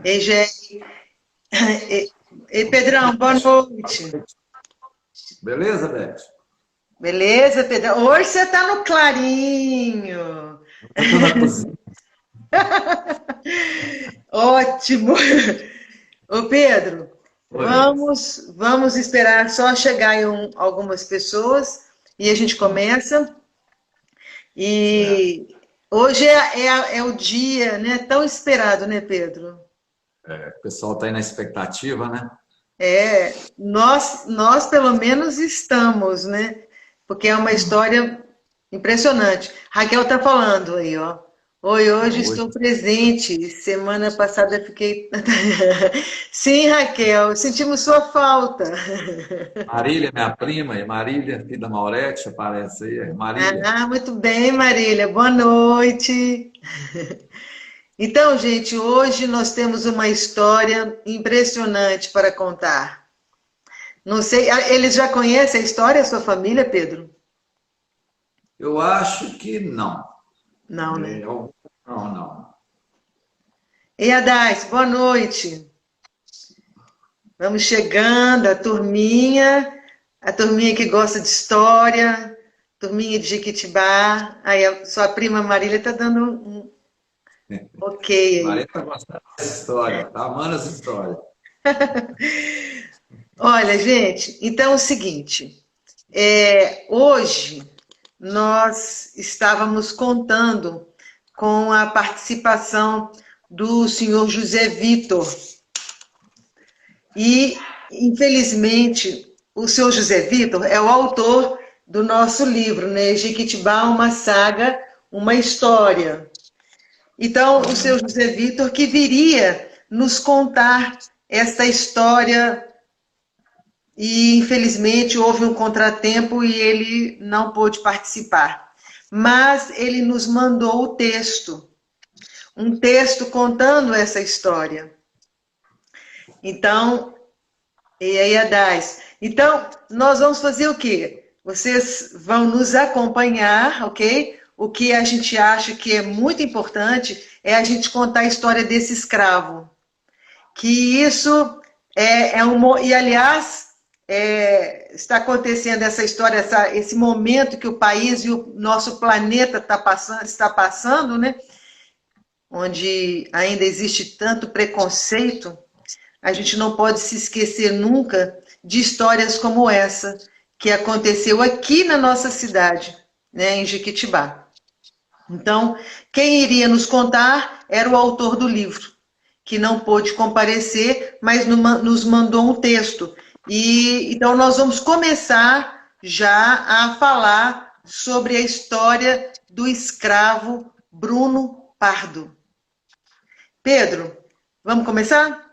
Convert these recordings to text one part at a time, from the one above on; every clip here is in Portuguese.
Ei, gente. Ei, Pedrão, boa noite. Beleza, Beth? Beleza, Pedrão? Hoje você está no clarinho. Eu tô na cozinha. Ótimo. Ô, Pedro, Oi, Beth. vamos esperar só chegar algumas pessoas e a gente começa. Certo. E hoje é o dia, né? Tão esperado, né, Pedro? O pessoal está aí na expectativa, né? Nós pelo menos estamos, né? Porque é uma história impressionante. Raquel tá falando aí, ó. Oi, hoje Hoje. estou presente. Semana passada fiquei. Sim, Raquel, sentimos sua falta. Marília, minha prima, e Marília, filha da Maurete, aparece aí. Marília. Ah, muito bem, Marília. Boa noite. Então, gente, hoje nós temos uma história impressionante para contar. Não sei, eles já conhecem a história, a sua família, Pedro? Eu acho que não. Não, né? Não, não. E Adais, boa noite. Vamos chegando, a turminha que gosta de história, turminha de Jequitibá. Aí a sua prima Marília está dando um ok Marília aí. está gostando dessa história, tá amando essa história. Olha, gente, então é o seguinte, hoje nós estávamos contando com a participação do senhor José Vitor. E, infelizmente, o senhor José Vitor é o autor do nosso livro, né? Jequitibá, uma saga, uma história. Então, o senhor José Vitor que viria nos contar esta história e, infelizmente, houve um contratempo e ele não pôde participar. Mas ele nos mandou o texto, um texto contando essa história. Então, e aí, Adás. Então, nós vamos fazer o quê? Vocês vão nos acompanhar, ok? O que a gente acha que é muito importante é a gente contar a história desse escravo. Que isso é um... E, aliás, está acontecendo essa história, esse momento que o país e o nosso planeta está passando, né? Onde ainda existe tanto preconceito, a gente não pode se esquecer nunca de histórias como essa, que aconteceu aqui na nossa cidade, né, em Jequitibá. Então, quem iria nos contar era o autor do livro, que não pôde comparecer, mas nos mandou um texto. E então nós vamos começar já a falar sobre a história do escravo Bruno Pardo. Pedro, vamos começar?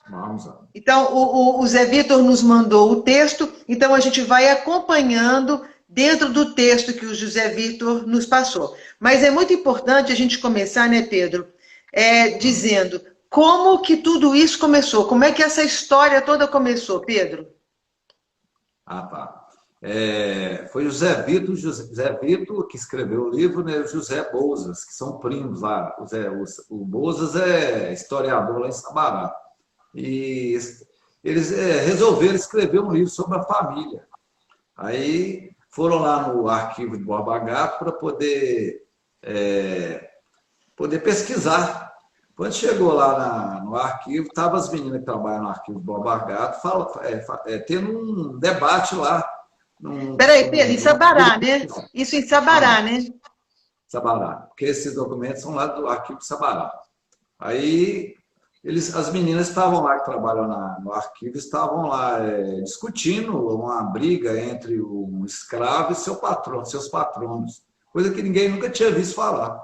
Vamos lá. Então, o Zé Vitor nos mandou o texto, então a gente vai acompanhando dentro do texto que o José Vitor nos passou. Mas é muito importante a gente começar, né, Pedro, dizendo como que tudo isso começou, como é que essa história toda começou, Pedro? Ah, tá. Foi José Vitor que escreveu o livro, né? O José Bouzas, que são primos lá. O Bouzas é historiador lá em Sabará. E eles resolveram escrever um livro sobre a família. Aí foram lá no arquivo de Borba Gato para poder pesquisar. Quando chegou lá no arquivo, estavam as meninas que trabalham no arquivo de Borba Gato tendo um debate lá. Peraí, Pedro, em Sabará, né? Isso em Sabará, Ah, né? Sabará, porque esses documentos são lá do arquivo de Sabará. Aí as meninas estavam lá que trabalham no arquivo, estavam lá discutindo uma briga entre um escravo e seus patronos, coisa que ninguém nunca tinha visto falar.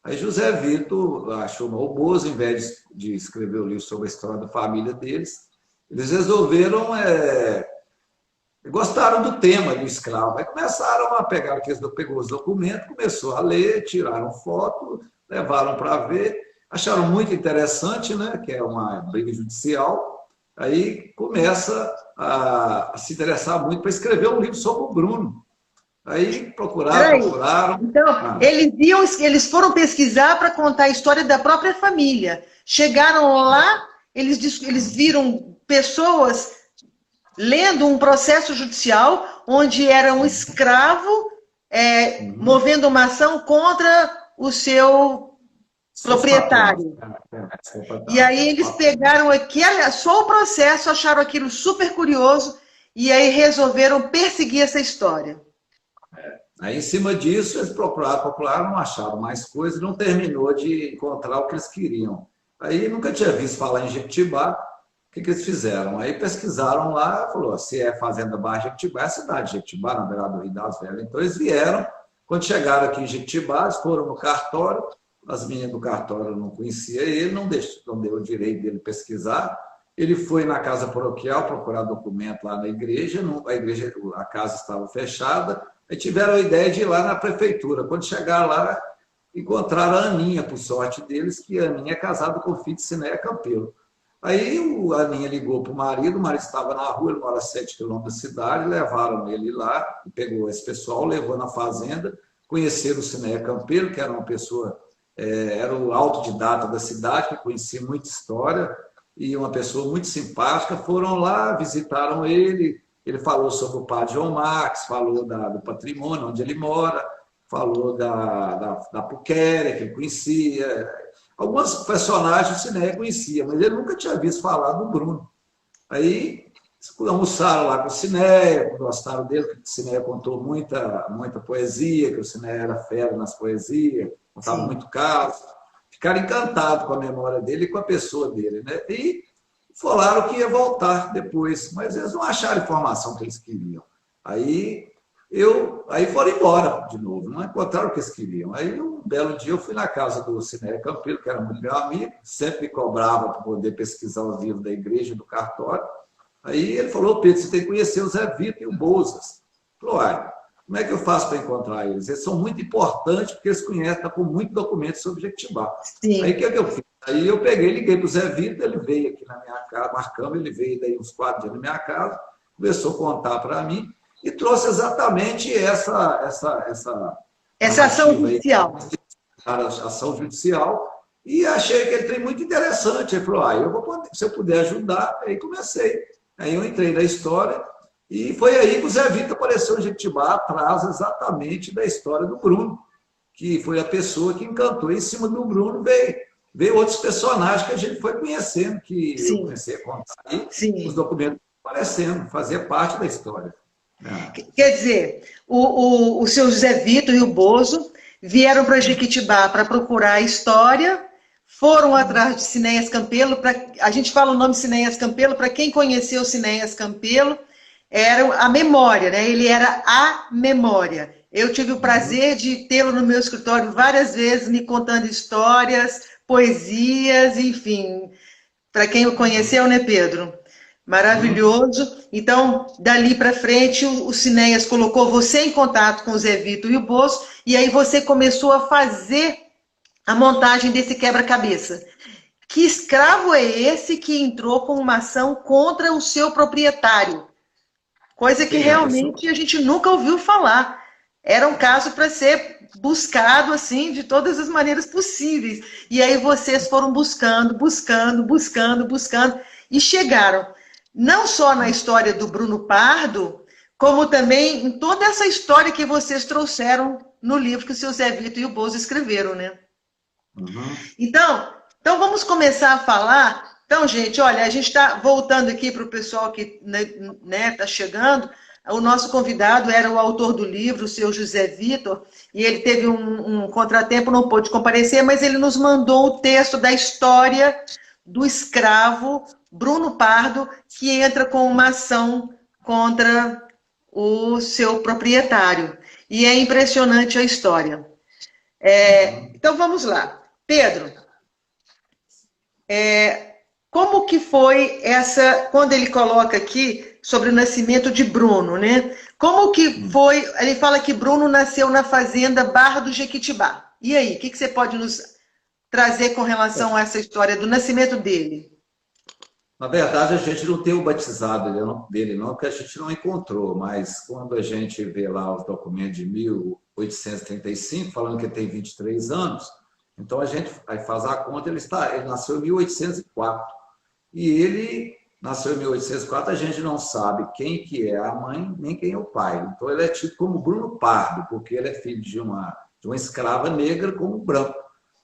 Aí José Vitor achou o Bozo, em vez de escrever o livro sobre a história da família deles, eles resolveram, gostaram do tema do escravo. Aí começaram a pegar, pegou os documentos, começou a ler, tiraram foto, levaram para ver, acharam muito interessante, né, que é uma briga judicial, aí começa a se interessar muito para escrever um livro sobre o Bruno. Aí procuraram. Então, eles foram pesquisar para contar a história da própria família. Chegaram lá, eles viram pessoas lendo um processo judicial onde era um escravo movendo uma ação contra o seu proprietário. E aí eles pegaram só o processo, acharam aquilo super curioso e aí resolveram perseguir essa história. Aí, em cima disso, eles procuraram, não acharam mais coisas, não terminou de encontrar o que eles queriam. Aí nunca tinha visto falar em Jequitibá. O que eles fizeram? Aí pesquisaram lá, falou, se é Fazenda Barra Jequitibá, é a cidade de Jequitibá, na beirada do Rio das Velhas. Então eles vieram, quando chegaram aqui em Jequitibá, eles foram no cartório, as meninas do cartório não conheciam ele, não deu o direito dele pesquisar. Ele foi na casa paroquial procurar documento lá na igreja, a casa estava fechada, aí tiveram a ideia de ir lá na prefeitura. Quando chegaram lá, encontraram a Aninha, por sorte deles, que a Aninha é casada com o filho de Cinéia Campelo. Aí a Aninha ligou para o marido estava na rua, ele mora a 7 quilômetros da cidade, levaram ele lá, pegou esse pessoal, levou na fazenda, conheceram o Cinéia Campelo, que era uma pessoa, era o autodidata da cidade, que conhecia muita história, e uma pessoa muito simpática, foram lá, visitaram ele falou sobre o padre João Marques, falou do patrimônio, onde ele mora, falou da Puquéria, que ele conhecia. Alguns personagens o Cinéia conhecia, mas ele nunca tinha visto falar do Bruno. Aí almoçaram lá com o Cinéia, gostaram dele, que o Cinéia contou muita poesia, que o Cinéia era fera nas poesias, contava muito caso. Ficaram encantados com a memória dele e com a pessoa dele, né? E falaram que ia voltar depois, mas eles não acharam a informação que eles queriam. Aí foram embora de novo, não encontraram o que eles queriam. Aí um belo dia eu fui na casa do Cinéia Campelo, que era muito meu amigo, sempre me cobrava para poder pesquisar os livros da igreja, do cartório. Aí ele falou, Pedro, você tem que conhecer o Zé Vitor e o Bouzas. Falou, como é que eu faço para encontrar eles? Eles são muito importantes porque eles conhecem, estão com muito documento sobre Jequitibá. Aí o que eu fiz? Aí eu liguei para o Zé Vitor, ele veio aqui na minha casa, marcamos, ele veio daí uns 4 dias na minha casa, começou a contar para mim e trouxe exatamente essa ação judicial. Ação judicial, e achei que ele tem muito interessante. Ele falou, eu vou poder, se eu puder ajudar, aí comecei. Aí eu entrei na história, e foi aí que o Zé Vitor apareceu em Jequitibá, atrás exatamente da história do Bruno, que foi a pessoa que encantou. E em cima do Bruno veio outros personagens que a gente foi conhecendo, que eu comecei a contar aí, os documentos aparecendo, fazia parte da história. Quer dizer, o seu José Vitor e o Bozo vieram para Jequitibá para procurar a história, foram atrás de Cinéias Campelo, a gente fala o nome Cinéias Campelo, para quem conheceu Cinéias Campelo, era a memória, né? Ele era a memória. Eu tive o prazer de tê-lo no meu escritório várias vezes, me contando histórias, poesias, enfim. Para quem o conheceu, né, Pedro? Maravilhoso. Então, dali para frente, o Cinéias colocou você em contato com o Zé Vitor e o Bozo, e aí você começou a fazer a montagem desse quebra-cabeça. Que escravo é esse que entrou com uma ação contra o seu proprietário? Coisa que realmente a gente nunca ouviu falar. Era um caso para ser buscado assim de todas as maneiras possíveis. E aí vocês foram buscando, e chegaram não só na história do Bruno Pardo, como também em toda essa história que vocês trouxeram no livro que o seu Zé Vitor e o Bozo escreveram, né? Então vamos começar a falar. Então, gente, olha, a gente está voltando aqui para o pessoal que está chegando. O nosso convidado era o autor do livro, o seu José Vitor, e ele teve um contratempo, não pôde comparecer, mas ele nos mandou o texto da história do escravo Bruno Pardo, que entra com uma ação contra o seu proprietário. E é impressionante a história. Então, vamos lá. Pedro, como que foi quando ele coloca aqui sobre o nascimento de Bruno, né? Como que foi, ele fala que Bruno nasceu na fazenda Barra do Jequitibá. E aí, o que você pode nos trazer com relação a essa história do nascimento dele? Na verdade, a gente não tem o batizado dele, não, porque a gente não encontrou, mas quando a gente vê lá os documentos de 1835, falando que ele tem 23 anos, Então a gente aí faz a conta, ele nasceu em 1804. E ele nasceu em 1804, a gente não sabe quem que é a mãe, nem quem é o pai. Então ele é tido como Bruno Pardo, porque ele é filho de uma escrava negra como branco.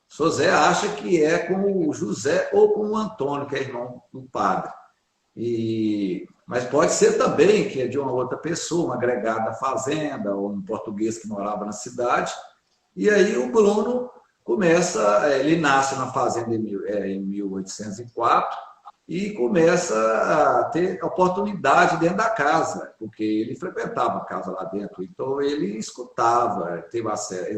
Sozé acha que é com o José ou com o Antônio, que é irmão do padre. Mas pode ser também que é de uma outra pessoa, um agregado da fazenda, ou um português que morava na cidade. E aí o Bruno ele nasce na fazenda em 1804 e começa a ter oportunidade dentro da casa, porque ele frequentava a casa lá dentro. Então ele escutava,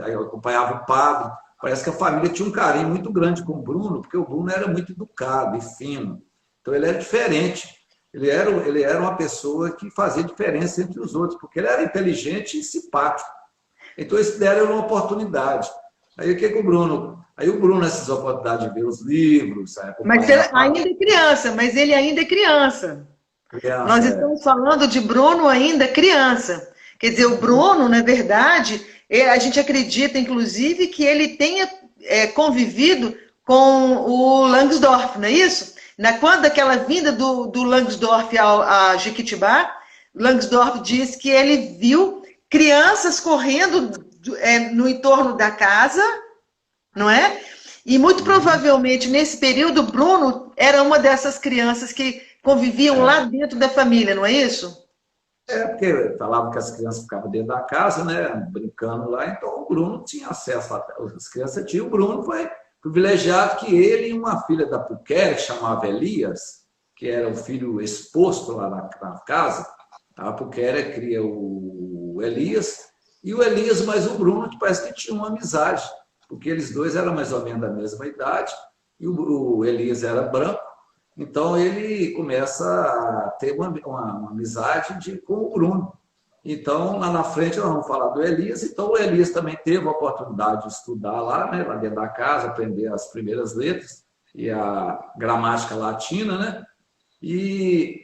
aí acompanhava o padre. Parece que a família tinha um carinho muito grande com o Bruno, porque o Bruno era muito educado e fino. Então ele era diferente. Ele era uma pessoa que fazia diferença entre os outros, porque ele era inteligente e simpático. Então eles deram uma oportunidade. Aí o que o Bruno... Aí o Bruno, nessas oportunidades de ver os livros... Mas ele ainda é criança, Criança, Nós estamos falando de Bruno ainda criança. Quer dizer, o Bruno, na verdade, a gente acredita, inclusive, que ele tenha convivido com o Langsdorff, não é isso? Quando aquela vinda do Langsdorff a Jequitibá, Langsdorff diz que ele viu crianças correndo no entorno da casa, não é? E muito provavelmente, nesse período, Bruno era uma dessas crianças que conviviam lá dentro da família, não é isso? Porque falavam que as crianças ficavam dentro da casa, né, brincando lá, então o Bruno tinha acesso, as crianças tinham, o Bruno foi privilegiado que ele e uma filha da Puquera, que chamava Elias, que era o filho exposto lá na casa, a Puquera cria o Elias, e o Elias mais o Bruno, que parece que tinha uma amizade, porque eles dois eram mais ou menos da mesma idade, e o Elias era branco, então ele começa a ter uma amizade com o Bruno. Então, lá na frente, nós vamos falar do Elias. Então, o Elias também teve a oportunidade de estudar lá, né, lá dentro da casa, aprender as primeiras letras e a gramática latina, né? E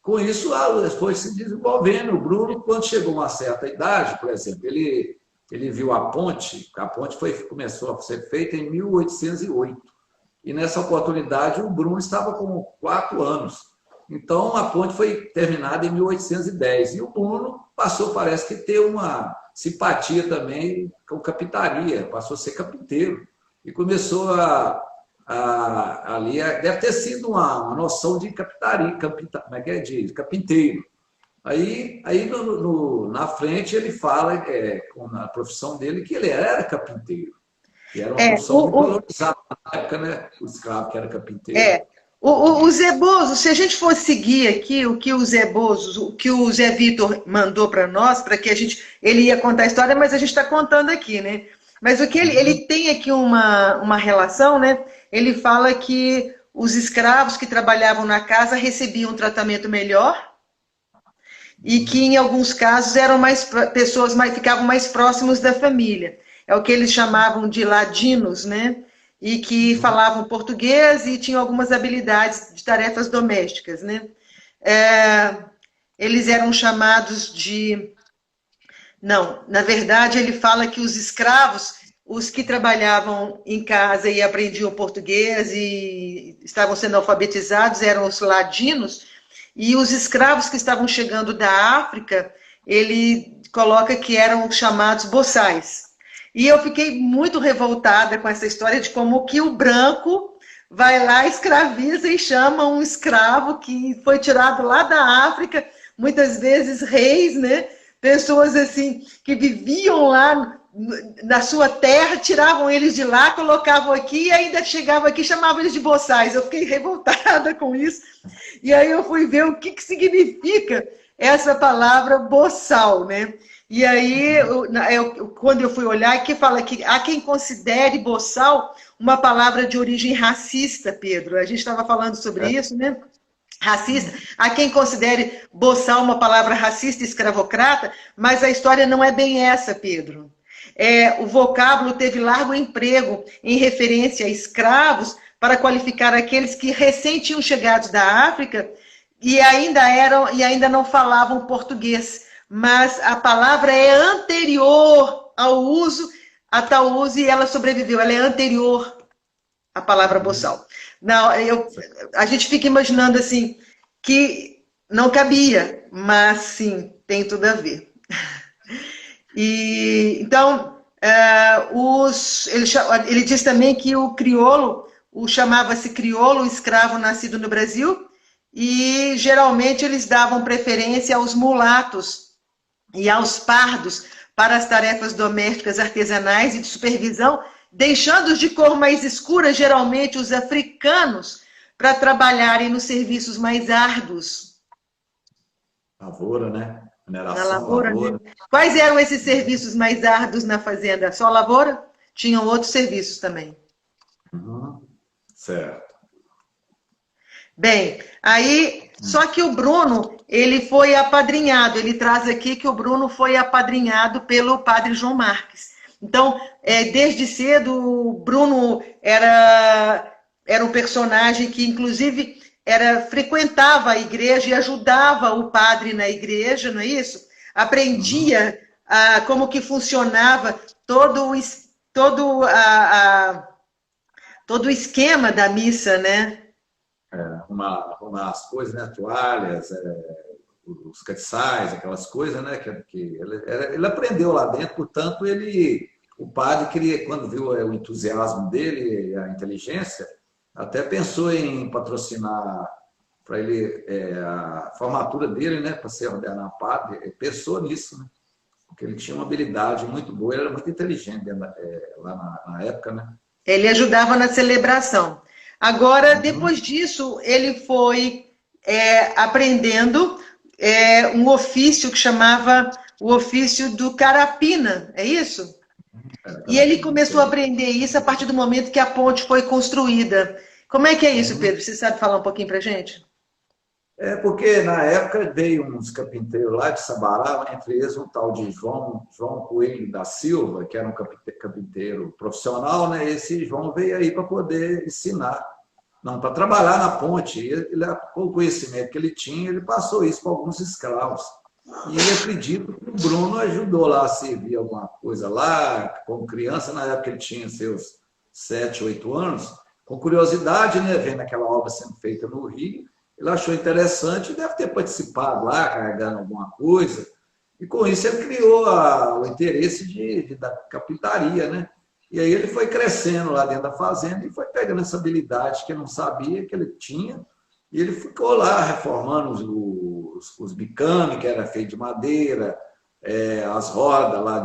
com isso, foi se desenvolvendo. O Bruno, quando chegou a uma certa idade, por exemplo, ele viu a ponte começou a ser feita em 1808. E nessa oportunidade o Bruno estava com 4 anos. Então a ponte foi terminada em 1810. E o Bruno parece que ter uma simpatia também com capitaria, passou a ser capiteiro. E começou ali, deve ter sido uma noção de capitaria, de carpinteiro. Aí na frente ele fala, na profissão dele, que ele era carpinteiro. Que era uma profissão muito valorizada na época, né? O escravo que era carpinteiro. O Zé Bozo, se a gente for seguir aqui o que o Zé Bozo, o que o Zé Vitor mandou para nós, para que ele ia contar a história, mas a gente está contando aqui, né? Mas o que ele tem aqui uma relação, né? Ele fala que os escravos que trabalhavam na casa recebiam um tratamento melhor e que em alguns casos eram ficavam mais próximos da família. É o que eles chamavam de ladinos, né? E que falavam português e tinham algumas habilidades de tarefas domésticas, né? Eles eram chamados de... Não, na verdade ele fala que os escravos, os que trabalhavam em casa e aprendiam português e estavam sendo alfabetizados, eram os ladinos, e os escravos que estavam chegando da África, ele coloca que eram chamados boçais. E eu fiquei muito revoltada com essa história de como que o branco vai lá, escraviza e chama um escravo que foi tirado lá da África, muitas vezes reis, né? Pessoas assim que viviam lá na sua terra, tiravam eles de lá, colocavam aqui e ainda chegavam aqui e chamavam eles de boçais. Eu fiquei revoltada com isso. E aí eu fui ver o que significa essa palavra boçal, né? E aí, quando eu fui olhar, aqui fala que há quem considere boçal uma palavra de origem racista, Pedro. A gente estava falando sobre isso, né? Racista. Há quem considere boçal uma palavra racista e escravocrata, mas a história não é bem essa, Pedro. O vocábulo teve largo emprego em referência a escravos para qualificar aqueles que recém tinham chegado da África e ainda não falavam português. Mas a palavra é anterior ao uso Ataúzi e ela sobreviveu, ela é anterior à palavra boçal. Não, a gente fica imaginando assim, que não cabia, mas sim, tem tudo a ver. E, então, ele diz também que o crioulo, chamava-se crioulo, escravo nascido no Brasil, e geralmente eles davam preferência aos mulatos e aos pardos para as tarefas domésticas artesanais e de supervisão, deixando os de cor mais escura, geralmente os africanos, para trabalharem nos serviços mais árduos. Lavoura, né? Na Mineração, lavoura, lavoura. né? Quais eram esses serviços mais árduos na fazenda? Só lavoura? Tinham outros serviços também. Uhum. Certo. Bem, aí, só que o Bruno, ele foi apadrinhado, ele traz aqui que o Bruno foi apadrinhado pelo padre João Marques. Então, desde cedo, o Bruno era um personagem que, inclusive, frequentava a igreja e ajudava o padre na igreja, não é isso? Aprendia como que funcionava todo o esquema da missa, né? Arrumar as coisas, né? Toalhas, os castiçais, aquelas coisas, né? Que ele aprendeu lá dentro, portanto, o padre queria, quando viu o entusiasmo dele, a inteligência, até pensou em patrocinar para ele a formatura dele, né? Para ser ordenado padre, ele pensou nisso, né? Porque ele tinha uma habilidade muito boa, ele era muito inteligente lá na época, né? Ele ajudava na celebração. Agora, depois disso, ele foi aprendendo um ofício que chamava o ofício do carapina, é isso? E ele começou a aprender isso a partir do momento que a ponte foi construída. Como é que é isso, Pedro? Você sabe falar um pouquinho para a gente? Porque na época veio uns carpinteiros lá de Sabará, entre eles um tal de João Coelho da Silva, que era um carpinteiro profissional, né? Esse João veio aí para poder ensinar, não, para trabalhar na ponte. Com o conhecimento que ele tinha, ele passou isso para alguns escravos. E ele acredita que o Bruno ajudou lá a servir alguma coisa lá, como criança, na época ele tinha seus 7, 8 anos, com curiosidade, né? Vendo aquela obra sendo feita no Rio. Ele achou interessante e deve ter participado lá, carregando alguma coisa. E com isso ele criou o interesse da carpintaria, né? E aí ele foi crescendo lá dentro da fazenda e foi pegando essa habilidade que ele não sabia que ele tinha. E ele ficou lá reformando os bicames, que era feito de madeira, as rodas lá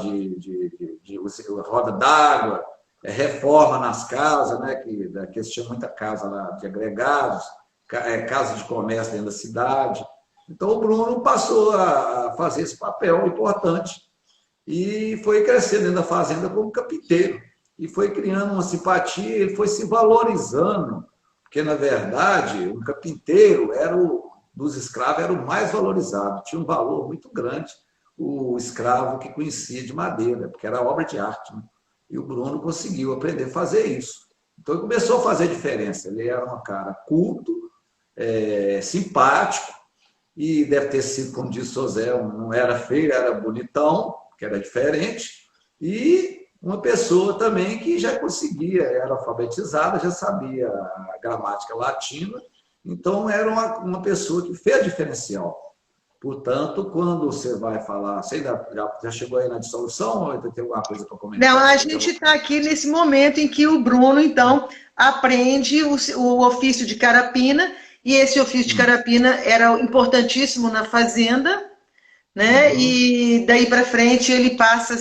roda d'água, reforma nas casas, né? Que eles tinham muita casa lá de agregados, casa de comércio dentro da cidade. Então, o Bruno passou a fazer esse papel importante e foi crescendo dentro da fazenda como carpinteiro. E foi criando uma simpatia, ele foi se valorizando, porque, na verdade, um carpinteiro dos escravos era o mais valorizado, tinha um valor muito grande o escravo que conhecia de madeira, porque era obra de arte, né? E o Bruno conseguiu aprender a fazer isso. Então, ele começou a fazer diferença. Ele era um cara culto, simpático, e deve ter sido, como disse o José, não era feio, era bonitão, que era diferente, e uma pessoa também que já conseguia, era alfabetizada, já sabia a gramática latina, então era uma pessoa que fez diferencial. Portanto, quando você vai falar, você já chegou aí na dissolução ou ainda tem alguma coisa para comentar? Não, a gente está aqui nesse momento em que o Bruno, então, aprende o ofício de carapina, e esse ofício de carapina era importantíssimo na fazenda, né? E daí para frente ele passa,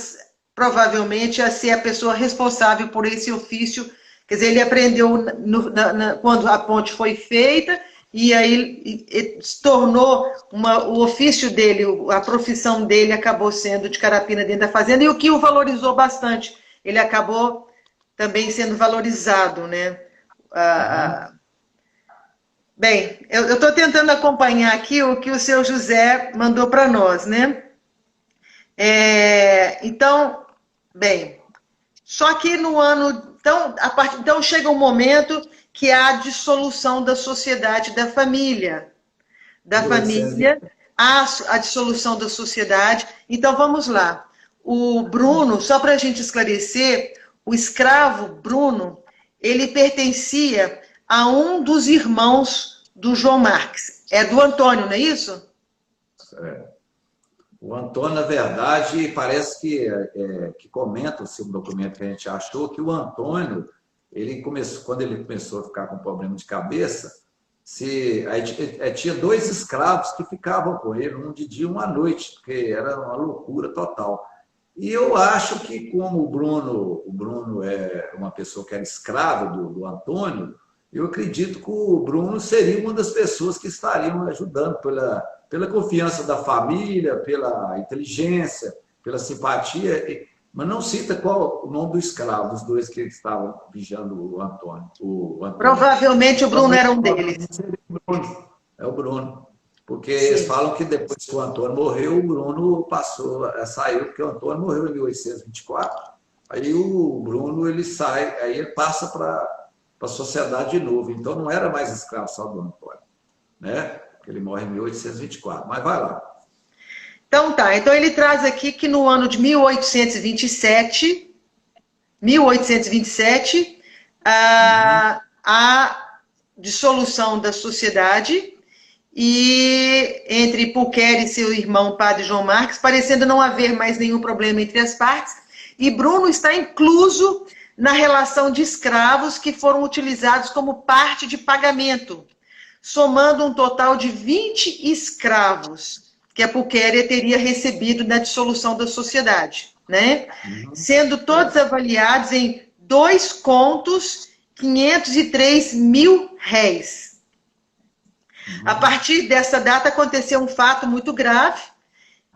provavelmente, a ser a pessoa responsável por esse ofício. Quer dizer, ele aprendeu quando a ponte foi feita, e aí ele se tornou o ofício dele, a profissão dele acabou sendo de carapina dentro da fazenda, e o que o valorizou bastante. Ele acabou também sendo valorizado, né? Bem, eu estou tentando acompanhar aqui o que o seu José mandou para nós, né? Então, bem, só que no ano... Então chega um momento que há a dissolução da sociedade, da família. Há a dissolução da sociedade. Então, vamos lá. o Bruno, só para a gente esclarecer, o escravo Bruno, ele pertencia a um dos irmãos do João Marques. É do Antônio, não é isso? É. O Antônio, na verdade, parece que comenta-se um documento que a gente achou que o Antônio, quando ele começou a ficar com problema de cabeça, tinha dois escravos que ficavam com ele, um de dia e um à noite, porque era uma loucura total. E eu acho que, como o Bruno é uma pessoa que era escrava do Antônio, eu acredito que o Bruno seria uma das pessoas que estariam ajudando pela confiança da família, pela inteligência, pela simpatia, mas não cita qual o nome do escravo, dos dois que estavam vigiando o Antônio. Provavelmente o Bruno era um deles. É o Bruno. Porque Sim. eles falam que depois que o Antônio morreu, o Bruno saiu, porque o Antônio morreu em 1824. Aí o Bruno ele sai, aí ele passa para a sociedade de novo. Então não era mais escravo só do Antônio, né? Ele morre em 1824. Mas vai lá. Então tá, então ele traz aqui que no ano de 1827, a dissolução da sociedade e entre Pulquer e seu irmão Padre João Marques, parecendo não haver mais nenhum problema entre as partes, e Bruno está incluso na relação de escravos que foram utilizados como parte de pagamento, somando um total de 20 escravos que a Pulquéria teria recebido na dissolução da sociedade, né? Sendo todos avaliados em 2 contos, 503 mil réis. A partir dessa data aconteceu um fato muito grave,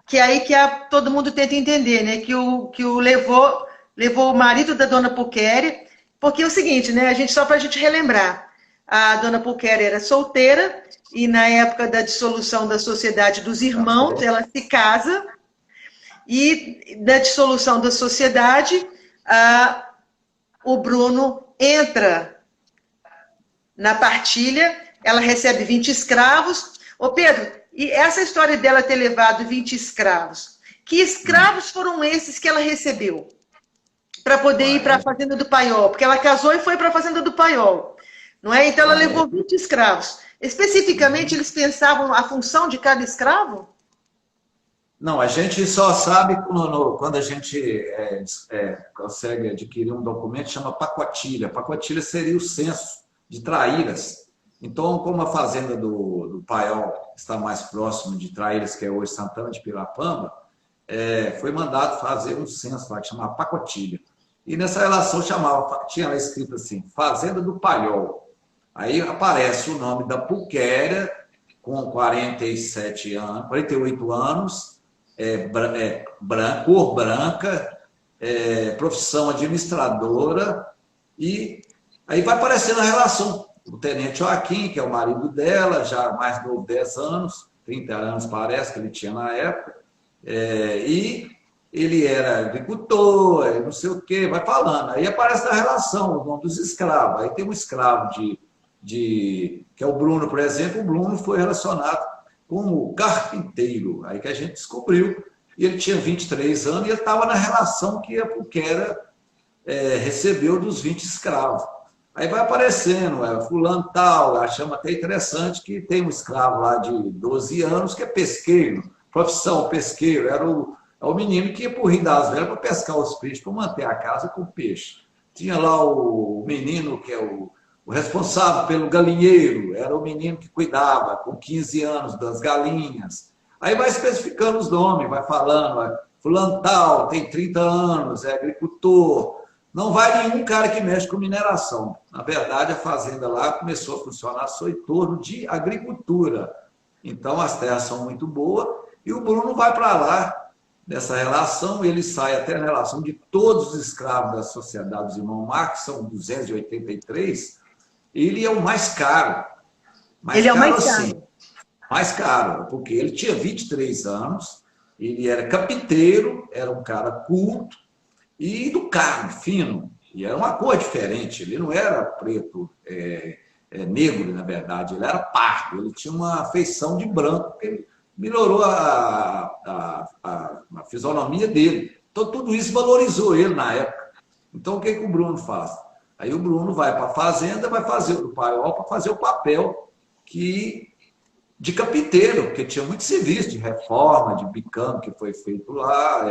que é aí que todo mundo tenta entender, né? Que o levou o marido da dona Pulquéria, porque é o seguinte, né? Só para a gente relembrar, a dona Pulquéria era solteira e na época da dissolução da sociedade dos irmãos, ela se casa e na dissolução da sociedade, o Bruno entra na partilha, ela recebe 20 escravos. Ô Pedro, e essa história dela ter levado 20 escravos, que escravos foram esses que ela recebeu para poder ir para a fazenda do Paiol? Porque ela casou e foi para a fazenda do Paiol, não é? Então ela levou 20 escravos. Especificamente, eles pensavam a função de cada escravo? Não, a gente só sabe quando a gente consegue adquirir um documento que chama pacotilha. Pacotilha seria o censo de traíras. Então, como a fazenda do Paiol está mais próximo de Traíras, que é hoje Santana de Pirapamba, foi mandado fazer um censo lá que chamava pacotilha. E nessa relação tinha lá escrito assim, Fazenda do Paiol. Aí aparece o nome da Pulquéria, com 48 anos, cor branca, profissão administradora, e aí vai aparecendo a relação. O tenente Joaquim, que é o marido dela, já mais novo, 10 anos, 30 anos parece que ele tinha na época, e ele era agricultor, não sei o quê, vai falando. Aí aparece a relação, o nome dos escravos. Aí tem um escravo que é o Bruno, por exemplo. O Bruno foi relacionado com o carpinteiro, aí que a gente descobriu. E ele tinha 23 anos e ele estava na relação que a Pulquéria recebeu dos 20 escravos. Aí vai aparecendo, fulano tal, achamos até interessante que tem um escravo lá de 12 anos que é pesqueiro, profissão pesqueiro, é o menino que ia para o Rio das Velhas para pescar os peixes, para manter a casa com peixe. Tinha lá o menino que é o responsável pelo galinheiro, era o menino que cuidava com 15 anos das galinhas. Aí vai especificando os nomes, vai falando, fulano tal, tem 30 anos, é agricultor. Não vai nenhum cara que mexe com mineração. Na verdade, a fazenda lá começou a funcionar só em torno de agricultura. Então, as terras são muito boas e o Bruno vai para lá nessa relação. Ele sai até na relação de todos os escravos da sociedade dos irmãos Marques, são 283. Ele é o mais caro. Ele é o mais caro. Assim, mais caro, porque ele tinha 23 anos, ele era capiteiro, era um cara culto, e educado, fino, e era uma cor diferente, ele não era preto, negro, na verdade, ele era pardo, ele tinha uma feição de branco, ele melhorou a fisionomia dele, Então, tudo isso valorizou ele na época. Então, o que o Bruno faz? Aí o Bruno vai para a fazenda, vai fazer o paiol para fazer o papel de capiteiro, porque tinha muito serviço de reforma, de bicame que foi feito lá,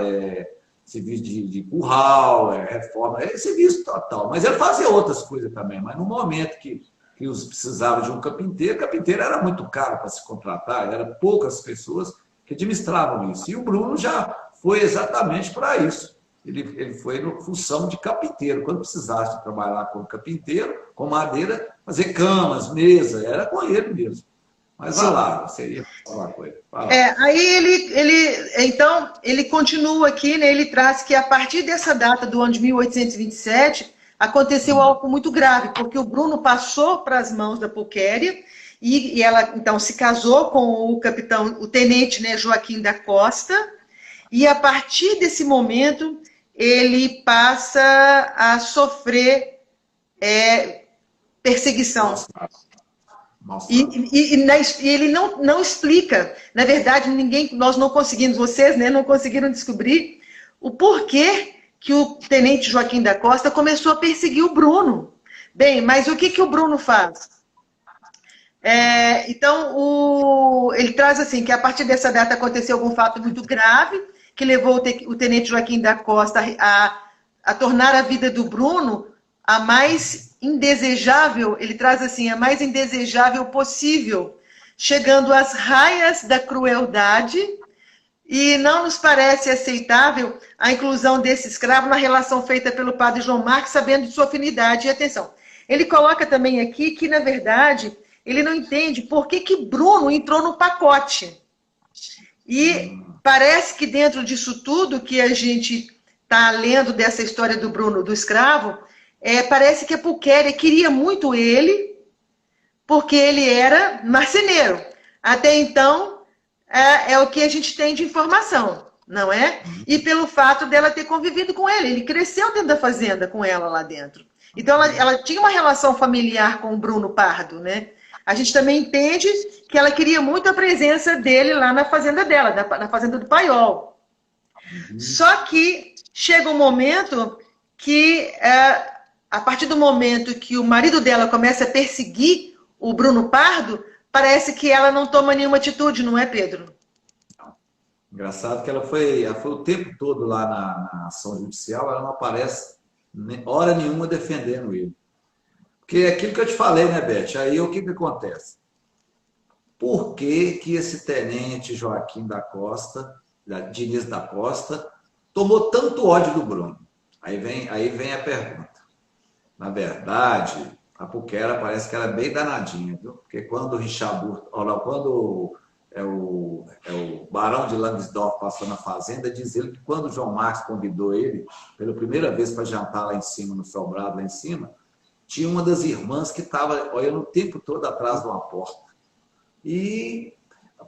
serviço de curral, reforma, serviço total. Mas ele fazia outras coisas também, mas no momento que os precisavam de um carpinteiro era muito caro para se contratar, eram poucas pessoas que administravam isso. E o Bruno já foi exatamente para isso. Ele foi na função de carpinteiro. Quando precisasse trabalhar como carpinteiro, com madeira, fazer camas, mesa, era com ele mesmo. Mas vai lá, você ia falar uma coisa. Aí então, ele continua aqui, né, ele traz que a partir dessa data do ano de 1827, aconteceu algo muito grave, porque o Bruno passou para as mãos da Pulquéria, e ela, então, se casou com o tenente, né, Joaquim da Costa, e a partir desse momento, ele passa a sofrer perseguição. E ele não explica. Na verdade, nós não conseguimos, vocês, né, não conseguiram descobrir o porquê que o tenente Joaquim da Costa começou a perseguir o Bruno. Bem, mas o que o Bruno faz? Então, ele traz assim, que a partir dessa data aconteceu algum fato muito grave, que levou o tenente Joaquim da Costa a tornar a vida do Bruno a mais indesejável, ele traz assim, a mais indesejável possível, chegando às raias da crueldade, e não nos parece aceitável a inclusão desse escravo na relação feita pelo padre João Marques, sabendo de sua afinidade e atenção. Ele coloca também aqui que, na verdade, ele não entende por que Bruno entrou no pacote. E parece que dentro disso tudo que a gente está lendo dessa história do Bruno, do escravo, parece que a Pulquéria queria muito ele, porque ele era marceneiro. Até então, é o que a gente tem de informação, não é? E pelo fato dela ter convivido com ele cresceu dentro da fazenda com ela lá dentro. Então, ela tinha uma relação familiar com o Bruno Pardo, né? A gente também entende que ela queria muito a presença dele lá na fazenda dela, na fazenda do Paiol. Só que chega um momento que, a partir do momento que o marido dela começa a perseguir o Bruno Pardo, parece que ela não toma nenhuma atitude, não é, Pedro? Engraçado que ela foi o tempo todo lá na ação judicial, ela não aparece hora nenhuma defendendo ele. Porque é aquilo que eu te falei, né, Beth? Aí o que acontece? Por que esse tenente Joaquim da Costa, Diniz da Costa, tomou tanto ódio do Bruno? Aí vem a pergunta. Na verdade, a Pulquéria parece que ela é bem danadinha, viu? Porque quando o Richard, quando o Barão de Langsdorff passou na fazenda, diz ele que quando o João Marcos convidou ele pela primeira vez para jantar lá em cima, no sobrado lá em cima, tinha uma das irmãs que estava olhando o tempo todo atrás de uma porta. E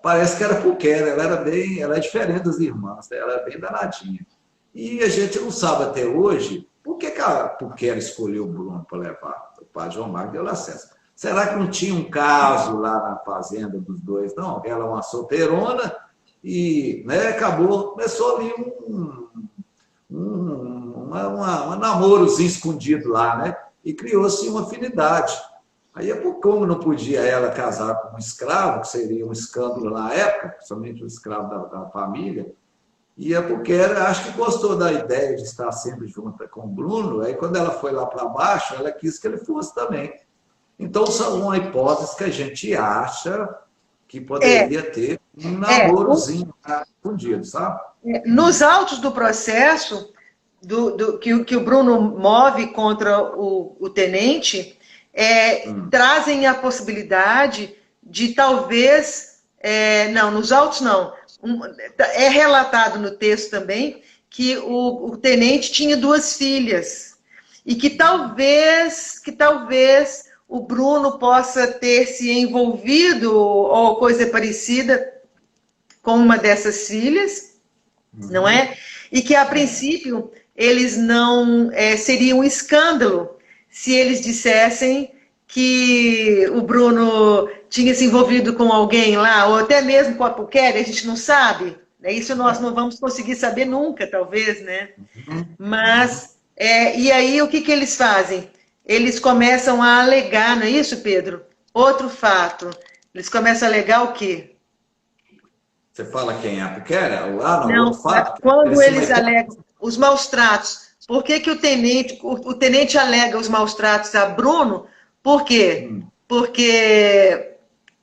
parece que era Pulquéria, ela é diferente das irmãs, ela é bem danadinha. E a gente não sabe até hoje por que a Pulquéria escolheu o Bruno para levar. O padre João Marcos deu acesso. Será que não tinha um caso lá na fazenda dos dois? Não, ela é uma solteirona e, né, começou ali um namorozinho escondido lá, né? E criou-se uma afinidade. Aí, como não podia ela casar com um escravo, que seria um escândalo na época, somente um escravo da família, e a Pulquéria acho que gostou da ideia de estar sempre junto com o Bruno, aí quando ela foi lá para baixo, ela quis que ele fosse também. Então, são uma hipótese que a gente acha que poderia ter um namorozinho escondido, sabe? Nos autos do processo que o Bruno move contra o tenente, trazem a possibilidade de talvez... não, nos autos não. É relatado no texto também que o tenente tinha 2 filhas e que talvez o Bruno possa ter se envolvido ou coisa parecida com uma dessas filhas, não é? E que, a princípio, eles não... seria um escândalo se eles dissessem que o Bruno tinha se envolvido com alguém lá, ou até mesmo com a Pulquéria, a gente não sabe, Isso nós não vamos conseguir saber nunca, talvez, né? Uhum. Mas, e aí o que eles fazem? Eles começam a alegar, não é isso, Pedro? Outro fato. Eles começam a alegar o quê? Você fala quem é a Puquera? Ah, não, outro Não, fato. quando Parecia uma eles alegam os maus tratos, por que o tenente alega os maus tratos a Bruno? Por quê? hipótese. Porque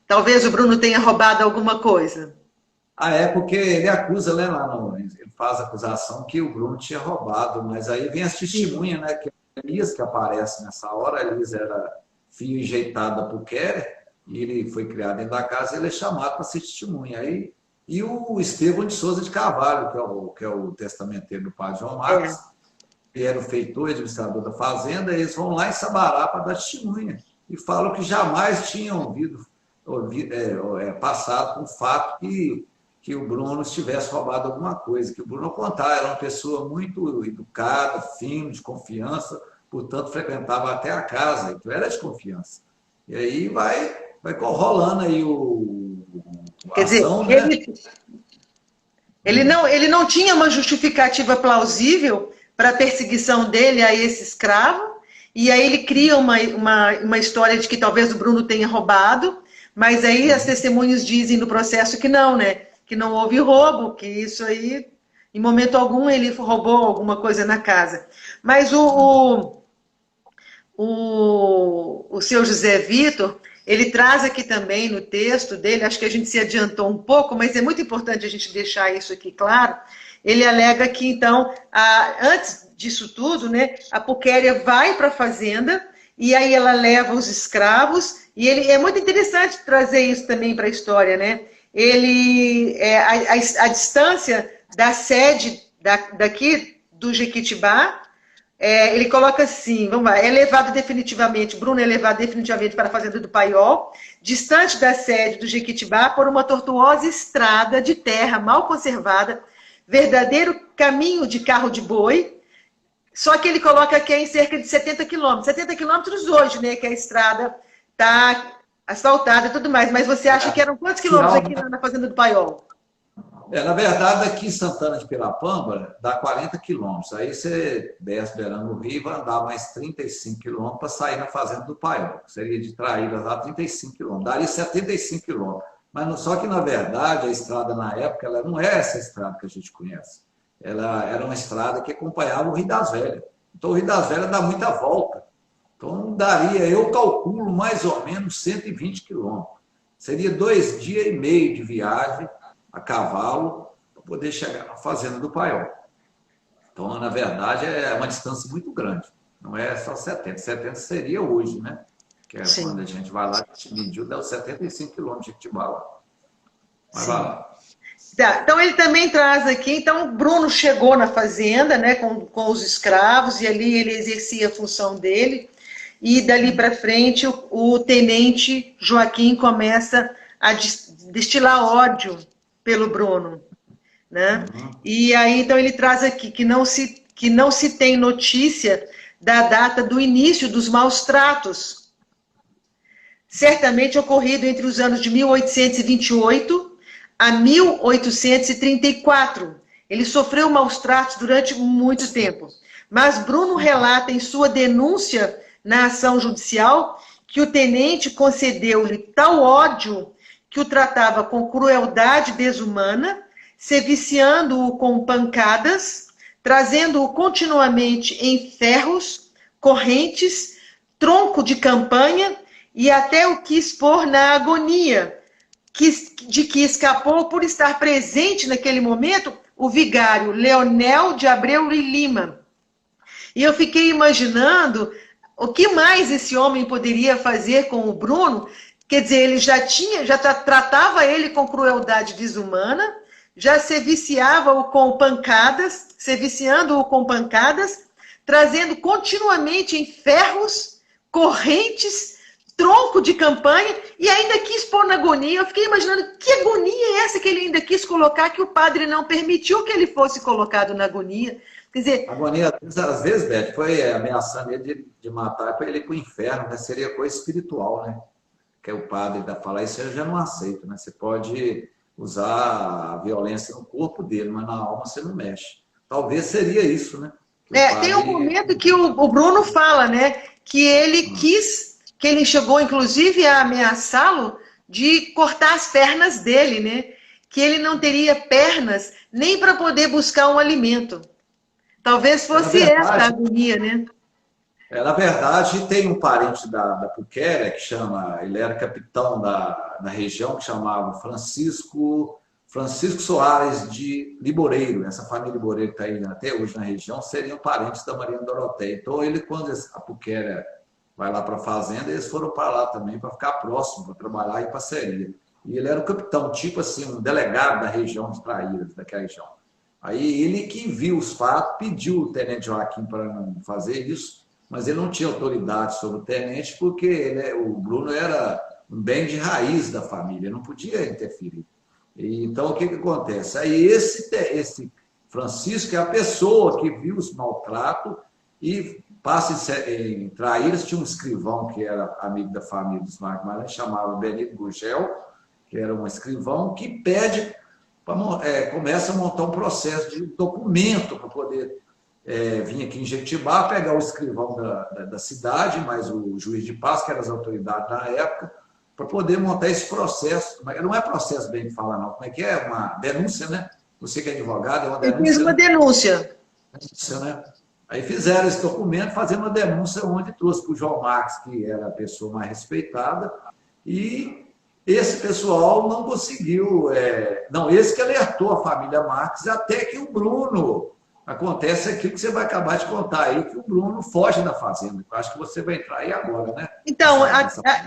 talvez o Bruno tenha roubado alguma coisa. Ah, é porque ele acusa, né, lá no, ele faz a acusação que o Bruno tinha roubado, mas aí vem as Sim. testemunhas, né, que é a Elis que aparece nessa hora, a Elis era filho enjeitado da Puquera, e ele foi criado dentro da casa, ele é chamado para ser testemunha. Aí, e o Estevão de Souza de Carvalho, que é o testamenteiro do padre João Marcos, É. que era o feitor e administrador da fazenda, eles vão lá em Sabará para dar testemunha, e falam que jamais tinham passado com o fato que o Bruno tivesse roubado alguma coisa, que o Bruno, ao contrário, era uma pessoa muito educada, fino, de confiança, portanto, frequentava até a casa, então era de confiança. E aí vai rolando aí a Quer dizer, ação, né? ele não tinha uma justificativa plausível para a perseguição dele a esse escravo, e aí ele cria uma história de que talvez o Bruno tenha roubado, mas aí as testemunhas dizem no processo que não, né? Que não houve roubo, que isso aí, em momento algum, ele roubou alguma coisa na casa. Mas o seu José Vitor, ele traz aqui também no texto dele, acho que a gente se adiantou um pouco, mas é muito importante a gente deixar isso aqui claro. Ele alega que, então, antes disso tudo, né, a Puquéria vai para a fazenda e aí ela leva os escravos, e é muito interessante trazer isso também para a história, né? A distância da sede daqui do Jequitibá, ele coloca assim, vamos lá, Bruno é levado definitivamente para a fazenda do Paiol, distante da sede do Jequitibá, por uma tortuosa estrada de terra mal conservada, verdadeiro caminho de carro de boi, só que ele coloca que é em cerca de 70 quilômetros. 70 quilômetros hoje, né, que a estrada está asfaltada e tudo mais, mas você acha que eram quantos quilômetros aqui na fazenda do Paiol? Na verdade, aqui em Santana de Pirapamba, dá 40 quilômetros. Aí você desce beirando o rio e vai andar mais 35 quilômetros para sair na fazenda do Paiol. Seria de Traíras lá 35 quilômetros. Daria 75 quilômetros. Mas só que, na verdade, a estrada na época, ela não é essa estrada que a gente conhece. Ela era uma estrada que acompanhava o Rio das Velhas. Então, o Rio das Velhas dá muita volta. Então, eu calculo mais ou menos 120 quilômetros. Seria 2 dias e meio de viagem a cavalo para poder chegar na fazenda do Paiol. Então, na verdade, é uma distância muito grande. Não é só 70. 70 seria hoje, né? Que é Sim. quando a gente vai lá, mediu, dá os 75 quilômetros de Jequitibá. Mas Sim. vai lá. Tá, então ele também traz aqui, então Bruno chegou na fazenda, né, com os escravos, e ali ele exercia a função dele, e dali para frente o tenente Joaquim começa a destilar ódio pelo Bruno, né? E aí então ele traz aqui que não se tem notícia da data do início dos maus tratos, certamente ocorrido entre os anos de 1828 a 1834. Ele sofreu maus tratos durante muito tempo. Mas Bruno relata em sua denúncia na ação judicial que o tenente concedeu-lhe tal ódio que o tratava com crueldade desumana, se viciando-o com pancadas, trazendo-o continuamente em ferros, correntes, tronco de campanha e até o quis pôr na agonia, de que escapou por estar presente naquele momento o vigário Leonel de Abreu e Lima. E eu fiquei imaginando o que mais esse homem poderia fazer com o Bruno. Quer dizer, ele tratava ele com crueldade desumana, já se viciava-o com pancadas, trazendo continuamente em ferros, correntes, tronco de campanha, e ainda quis pôr na agonia. Eu fiquei imaginando que agonia é essa que ele ainda quis colocar, que o padre não permitiu que ele fosse colocado na agonia. Quer dizer... A agonia, às vezes, Beth, foi ameaçando ele de matar para ele ir para o inferno, né? Seria coisa espiritual, né? Que é o padre ainda falar, isso eu já não aceito, né? Você pode... usar a violência no corpo dele, mas na alma você não mexe. Talvez seria isso, né? Tem um momento que o Bruno fala, né? Que ele quis, que ele chegou, inclusive, a ameaçá-lo de cortar as pernas dele, né? Que ele não teria pernas nem para poder buscar um alimento. Talvez fosse essa a agonia, né? Na verdade, tem um parente da Puquéria que chama, ele era capitão da região, que chamava Francisco Soares de Liboreiro. Essa família Liboreiro que está aí até hoje na região, seriam parentes da Maria Doroteia. Então, ele, quando a Puquéria vai lá para a fazenda, eles foram para lá também para ficar próximo, para trabalhar em parceria. E ele era o capitão, tipo assim, um delegado da região de Traíras, daquela região. Aí ele que viu os fatos, pediu o tenente Joaquim para não fazer isso, mas ele não tinha autoridade sobre o tenente, porque o Bruno era um bem de raiz da família, não podia interferir. Então, o que acontece? Aí esse Francisco é a pessoa que viu os maltratos e passa em Traíras, tinha um escrivão que era amigo da família dos Marcos Maranhão, chamava Benito Gurgel, que era um escrivão, que pede, começa a montar um processo de documento para poder vir aqui em Jequitibá, pegar o escrivão da cidade, mais o juiz de paz, que eram as autoridades na época, para poder montar esse processo. Não é processo bem que fala, não. Como é que é? Uma denúncia, né? Você que é advogado, é uma denúncia. Eu fiz uma denúncia. Né? Aí fizeram esse documento, fazendo uma denúncia onde trouxe para o João Marques, que era a pessoa mais respeitada, e esse pessoal não conseguiu... esse que alertou a família Marques, até que o Bruno... Acontece aquilo que você vai acabar de contar aí, que o Bruno foge da fazenda. Eu acho que você vai entrar aí agora, né? Então,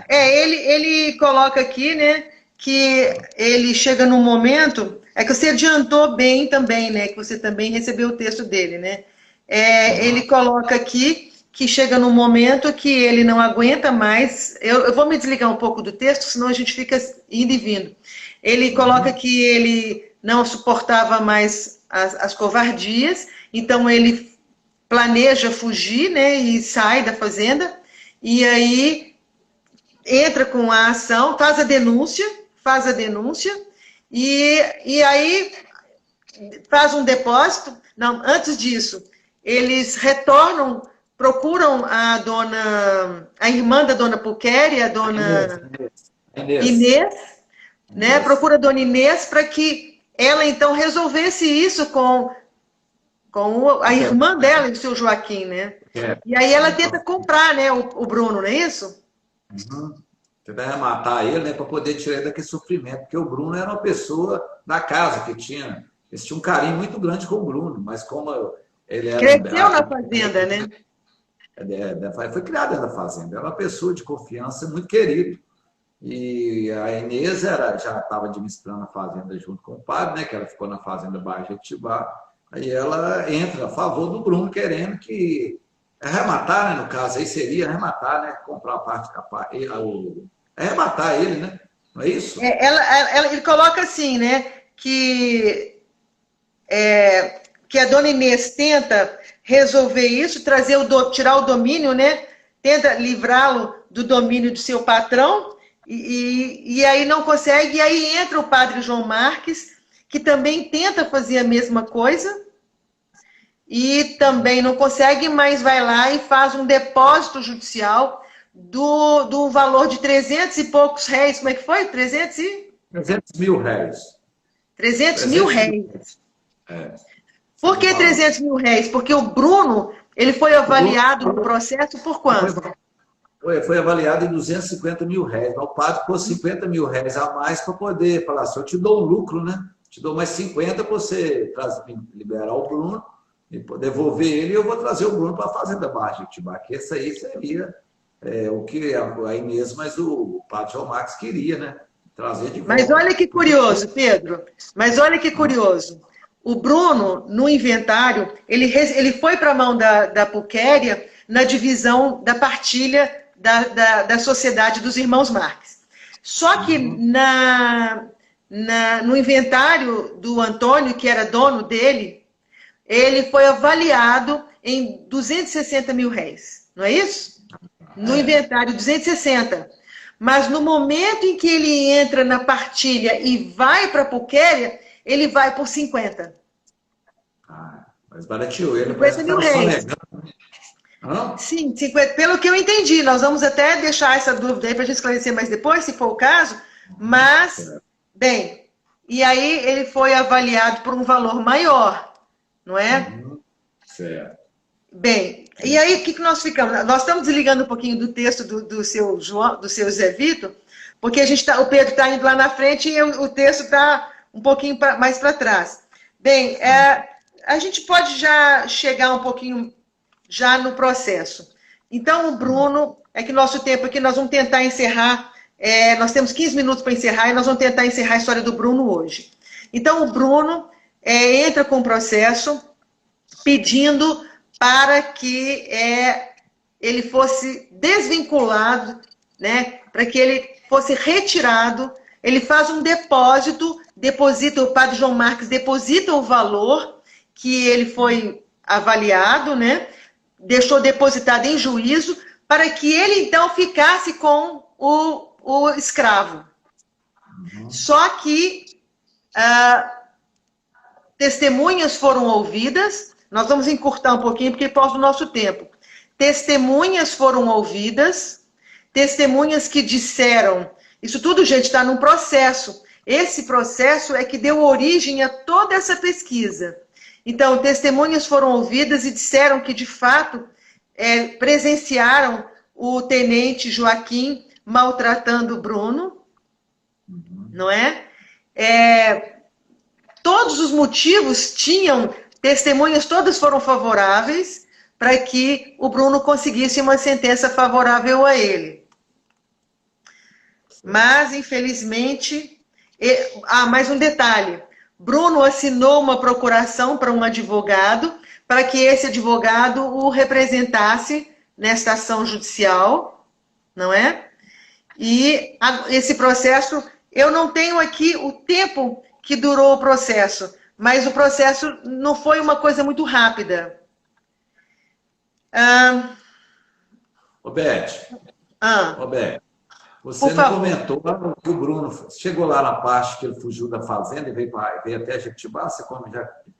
ele coloca aqui, né, que ele chega num momento... É que você adiantou bem também, né? Que você também recebeu o texto dele, né? Ele coloca aqui que chega num momento que ele não aguenta mais... Eu vou me desligar um pouco do texto, senão a gente fica indo e vindo. Ele coloca que ele não suportava mais as covardias, então ele planeja fugir, né, e sai da fazenda, e aí entra com a ação, faz a denúncia, e aí faz um depósito. Não, antes disso, eles retornam, procuram a irmã da dona Puquéria, a dona Inês, né, procura a dona Inês para que ela, então, resolvesse isso com a irmã dela, o seu Joaquim, né? E aí ela tenta comprar, né, o Bruno, não é isso? Tenta matar ele, né, para poder tirar ele daquele sofrimento, porque o Bruno era uma pessoa da casa eles tinham um carinho muito grande com o Bruno, mas como ele era... Cresceu na fazenda, né? Foi criado dentro da fazenda, era uma pessoa de confiança, muito querido. E a Inês já estava administrando a fazenda junto com o padre, né, que ela ficou na fazenda Baixo Jequitibá. Aí ela entra a favor do Bruno, querendo que arrematar, né, no caso, aí seria arrematar, né, comprar a parte capaz, arrematar ele, né, não é isso? Ele coloca assim, né, que a dona Inês tenta resolver isso, tirar o domínio, né, tenta livrá-lo do domínio do seu patrão, e aí não consegue, e aí entra o padre João Marques, que também tenta fazer a mesma coisa, e também não consegue, mas vai lá e faz um depósito judicial do valor de 300 e poucos réis. Como é que foi? 300 mil réis. 300 mil réis. Por que 300 mil réis? Porque o Bruno, ele foi avaliado no processo por quanto? Foi avaliado em 250 mil réis. O padre pôs 50 mil réis a mais para poder falar assim, eu te dou um lucro, né? Te dou mais 50 para você liberar o Bruno e devolver ele, e eu vou trazer o Bruno para a Fazenda Baixa Jequitibá, que esse aí seria o que a Inês, mas o padre João Marques queria, né? Trazer de volta. Mas olha que curioso, Pedro. Mas olha que curioso. O Bruno, no inventário, ele foi para a mão da Puquéria na divisão da partilha da Sociedade dos Irmãos Marques. Só que no inventário do Antônio, que era dono dele, ele foi avaliado em 260 mil réis. Não é isso? No inventário, 260. Mas no momento em que ele entra na partilha e vai para a Pulquéria, ele vai por 50. Ah, mas barateou ele, 50 parece que mil estava réis. sonegando. Hã? Sim, 50, pelo que eu entendi. Nós vamos até deixar essa dúvida aí para a gente esclarecer mais depois, se for o caso. Mas, Certo. bem, e aí ele foi avaliado por um valor maior, não é? Certo. Bem, e aí o que nós ficamos? Nós estamos desligando um pouquinho do texto do seu João, do seu Zé Vitor, porque o Pedro está indo lá na frente e o texto está um pouquinho mais para trás. Bem, a gente pode já chegar um pouquinho já no processo. Então, o Bruno, é que nosso tempo aqui, nós vamos tentar encerrar, nós temos 15 minutos para encerrar e nós vamos tentar encerrar a história do Bruno hoje. Então, o Bruno entra com o processo pedindo para que ele fosse desvinculado, né, para que ele fosse retirado. Ele faz um depósito, o padre João Marques deposita o valor que ele foi avaliado, né, deixou depositado em juízo, para que ele então ficasse com o escravo. Só que testemunhas foram ouvidas. Nós vamos encurtar um pouquinho, porque pós do nosso tempo. Testemunhas foram ouvidas, testemunhas que disseram... Isso tudo, gente, está num processo. Esse processo é que deu origem a toda essa pesquisa. Então, testemunhas foram ouvidas e disseram que, de fato, presenciaram o tenente Joaquim maltratando o Bruno, não é? Todos os motivos tinham... Testemunhas todas foram favoráveis para que o Bruno conseguisse uma sentença favorável a ele. Mas, infelizmente... mais um detalhe. Bruno assinou uma procuração para um advogado, para que esse advogado o representasse nesta ação judicial, não é? E esse processo... Eu não tenho aqui o tempo que durou o processo, mas o processo não foi uma coisa muito rápida. Beth, você por não favor. comentou que o Bruno chegou lá na parte que ele fugiu da fazenda e veio até Jequitibá, você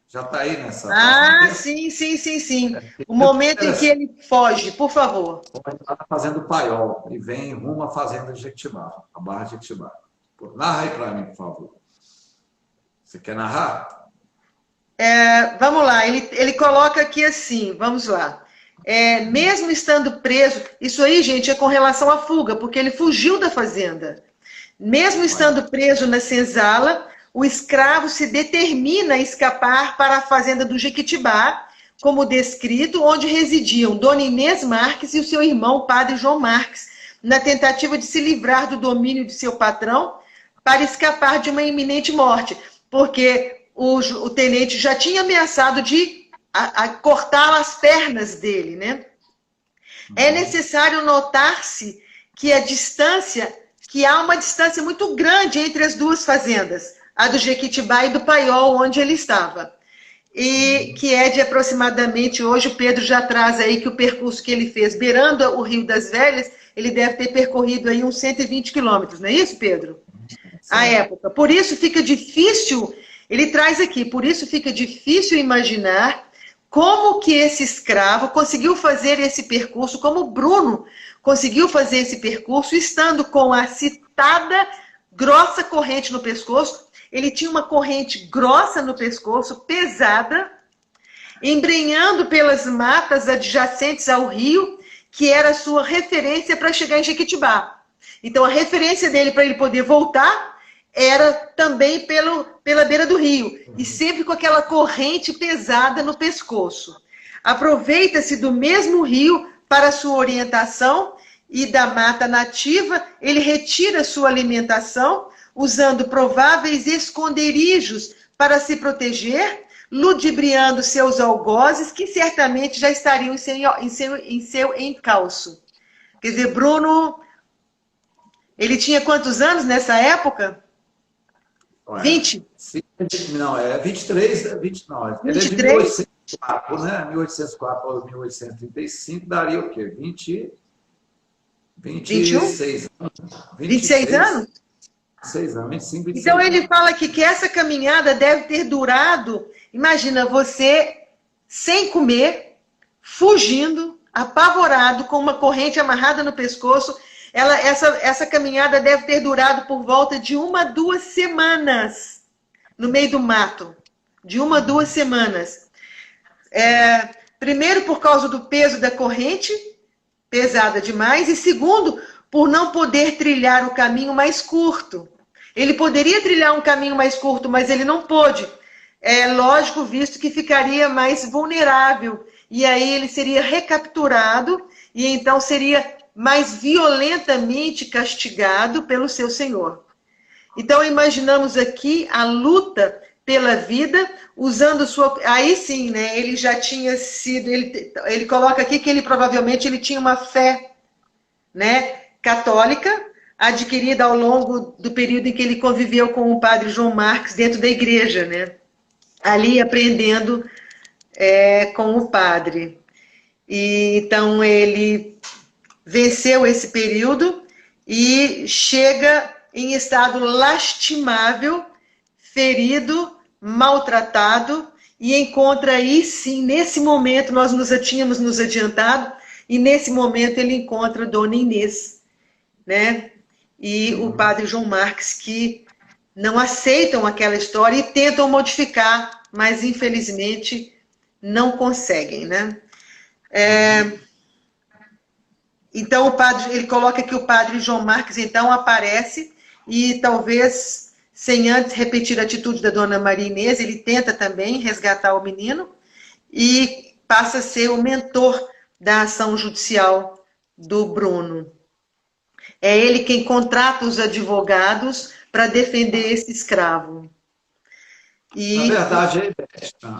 já está aí nessa parte? Sim. O momento em que ele foge, por favor. Ele está na fazenda do Paiol e vem rumo à fazenda de Jequitibá, a Barra de Jequitibá. Narra aí para mim, por favor. Você quer narrar? Vamos lá, ele coloca aqui assim, vamos lá. Mesmo estando preso, isso aí, gente, é com relação à fuga, porque ele fugiu da fazenda. Mesmo estando preso na senzala, o escravo se determina a escapar para a fazenda do Jequitibá, como descrito, onde residiam Dona Inês Marques e o seu irmão, Padre João Marques, na tentativa de se livrar do domínio de seu patrão para escapar de uma iminente morte, porque o tenente já tinha ameaçado de cortar as pernas dele, né? É necessário notar-se que há uma distância muito grande entre as duas fazendas, a do Jequitibá e do Paiol, onde ele estava. E que é de aproximadamente, hoje o Pedro já traz aí que o percurso que ele fez, beirando o Rio das Velhas, ele deve ter percorrido aí uns 120 quilômetros, não é isso, Pedro? À época. Por isso fica difícil, ele traz aqui, por isso fica difícil imaginar como que esse escravo conseguiu fazer esse percurso, como o Bruno conseguiu fazer esse percurso, estando com a citada grossa corrente no pescoço. Ele tinha uma corrente grossa no pescoço, pesada, embrenhando pelas matas adjacentes ao rio, que era a sua referência para chegar em Jequitibá. Então, a referência dele para ele poder voltar era também pela beira do rio, e sempre com aquela corrente pesada no pescoço. Aproveita-se do mesmo rio para sua orientação, e da mata nativa ele retira sua alimentação, usando prováveis esconderijos para se proteger, ludibriando seus algozes, que certamente já estariam em seu encalço. Quer dizer, Bruno, ele tinha quantos anos nessa época? 20? Não, 23, 20, não. Ele é de 1804, né? 1804 ou 1835, daria o quê? 20... 21? 26 anos. 26 anos? 26 anos, 25, 26 Então anos. ele fala aqui que essa caminhada deve ter durado, imagina você sem comer, fugindo, apavorado, com uma corrente amarrada no pescoço. Essa caminhada deve ter durado por volta de 1 a 2 semanas no meio do mato. De 1 a 2 semanas. Primeiro, por causa do peso da corrente, pesada demais, e segundo, por não poder trilhar o caminho mais curto. Ele poderia trilhar um caminho mais curto, mas ele não pôde. É lógico, visto que ficaria mais vulnerável. E aí ele seria recapturado e então seria mais violentamente castigado pelo seu Senhor. Então imaginamos aqui a luta pela vida, usando sua... Aí sim, né? Ele já tinha sido... Ele coloca aqui que ele provavelmente ele tinha uma fé, né, católica, adquirida ao longo do período em que ele conviveu com o padre João Marques dentro da igreja, né? Ali aprendendo com o padre. E, então ele venceu esse período e chega em estado lastimável, ferido, maltratado, e encontra aí sim, nesse momento, nós tínhamos nos adiantado, e nesse momento ele encontra Dona Inês, né? E o padre João Marques, que não aceitam aquela história e tentam modificar, mas infelizmente não conseguem, né? Então o padre, ele coloca que o padre João Marques então aparece e talvez sem antes repetir a atitude da Dona Maria Inês, ele tenta também resgatar o menino e passa a ser o mentor da ação judicial do Bruno. É ele quem contrata os advogados para defender esse escravo. Na verdade,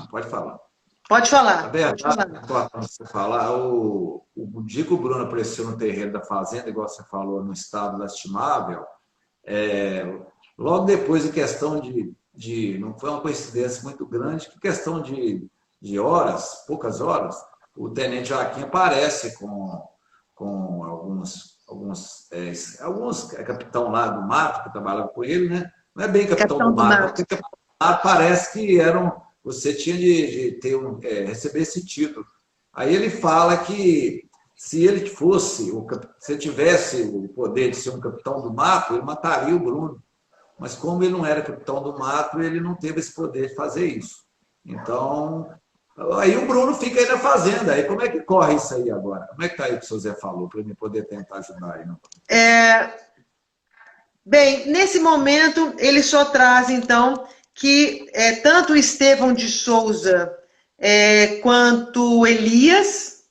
pode falar. Pode falar. Na verdade, pode falar. importante você falar, o dia que o Bruno apareceu no terreiro da fazenda, igual você falou, no estado lastimável, logo depois, em questão não foi uma coincidência muito grande, que questão de horas, poucas horas, o tenente Joaquim aparece com alguns capitão lá do mato que trabalhava com ele, né? Não é bem capitão do mato, porque capitão do mato parece que você tinha de receber esse título. Aí ele fala que se ele tivesse o poder de ser um capitão do mato, ele mataria o Bruno. Mas como ele não era capitão do mato, ele não teve esse poder de fazer isso. Então, aí o Bruno fica aí na fazenda. Aí como é que corre isso aí agora? Como é que está aí o que o seu Zé falou, para eu poder tentar ajudar aí? Não? Bem, nesse momento, ele só traz, então, que tanto Estevão de Souza quanto Elias